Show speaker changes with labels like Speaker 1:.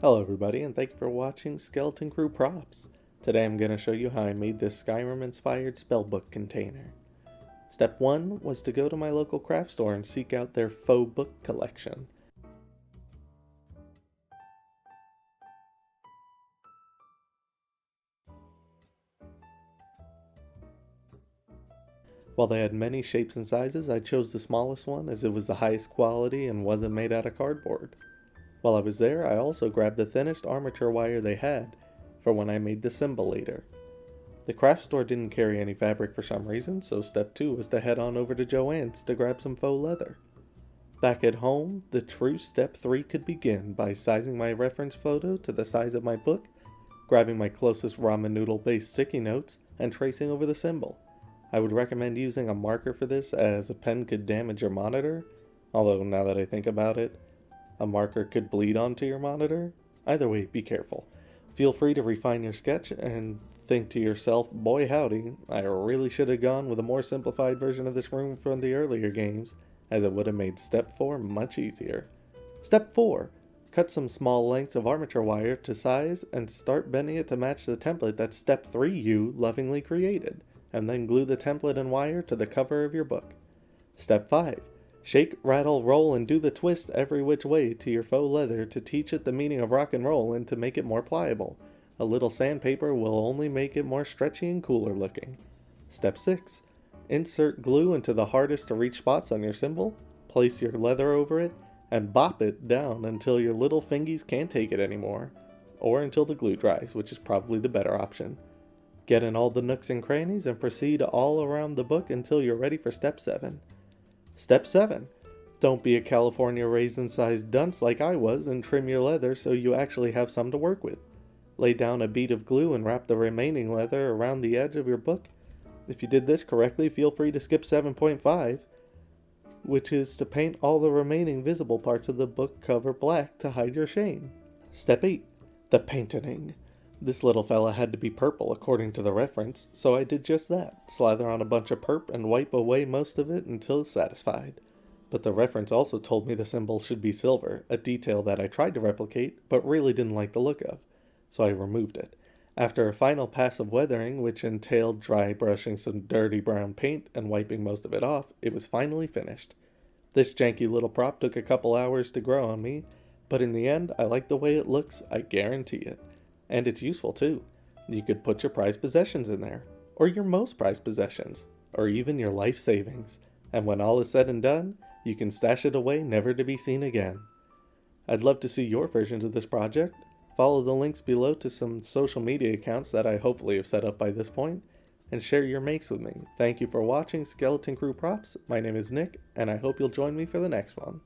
Speaker 1: Hello everybody, and thank you for watching Skeleton Crew Props. Today I'm going to show you how I made this Skyrim inspired spellbook container. Step 1 was to go to my local craft store and seek out their faux book collection. While they had many shapes and sizes, I chose the smallest one as it was the highest quality and wasn't made out of cardboard. While I was there, I also grabbed the thinnest armature wire they had for when I made the symbol later. The craft store didn't carry any fabric for some reason, so step 2 was to head on over to Joann's to grab some faux leather. Back at home, the true step 3 could begin by sizing my reference photo to the size of my book, grabbing my closest ramen noodle based sticky notes, and tracing over the symbol. I would recommend using a marker for this as a pen could damage your monitor, although now that I think about it, a marker could bleed onto your monitor. Either way, be careful. Feel free to refine your sketch and think to yourself, boy howdy, I really should have gone with a more simplified version of this room from the earlier games, as it would have made step 4 much easier. Step 4. Cut some small lengths of armature wire to size and start bending it to match the template that step 3 you lovingly created, and then glue the template and wire to the cover of your book. Step 5. Shake, rattle, roll, and do the twist every which way to your faux leather to teach it the meaning of rock and roll and to make it more pliable. A little sandpaper will only make it more stretchy and cooler looking. Step 6. Insert glue into the hardest to reach spots on your symbol, place your leather over it, and bop it down until your little fingies can't take it anymore, or until the glue dries, which is probably the better option. Get in all the nooks and crannies and proceed all around the book until you're ready for step 7. Step 7. Don't be a California raisin-sized dunce like I was and trim your leather so you actually have some to work with. Lay down a bead of glue and wrap the remaining leather around the edge of your book. If you did this correctly, feel free to skip 7.5, which is to paint all the remaining visible parts of the book cover black to hide your shame. Step 8. The painting. This little fella had to be purple according to the reference, so I did just that. Slather on a bunch of perp and wipe away most of it until satisfied. But the reference also told me the symbol should be silver, a detail that I tried to replicate, but really didn't like the look of, so I removed it. After a final pass of weathering, which entailed dry brushing some dirty brown paint and wiping most of it off, it was finally finished. This janky little prop took a couple hours to grow on me, but in the end, I like the way it looks, I guarantee it. And it's useful too. You could put your prized possessions in there, or your most prized possessions, or even your life savings. And when all is said and done, you can stash it away never to be seen again. I'd love to see your versions of this project. Follow the links below to some social media accounts that I hopefully have set up by this point, and share your makes with me. Thank you for watching Skeleton Crew Props. My name is Nick, and I hope you'll join me for the next one.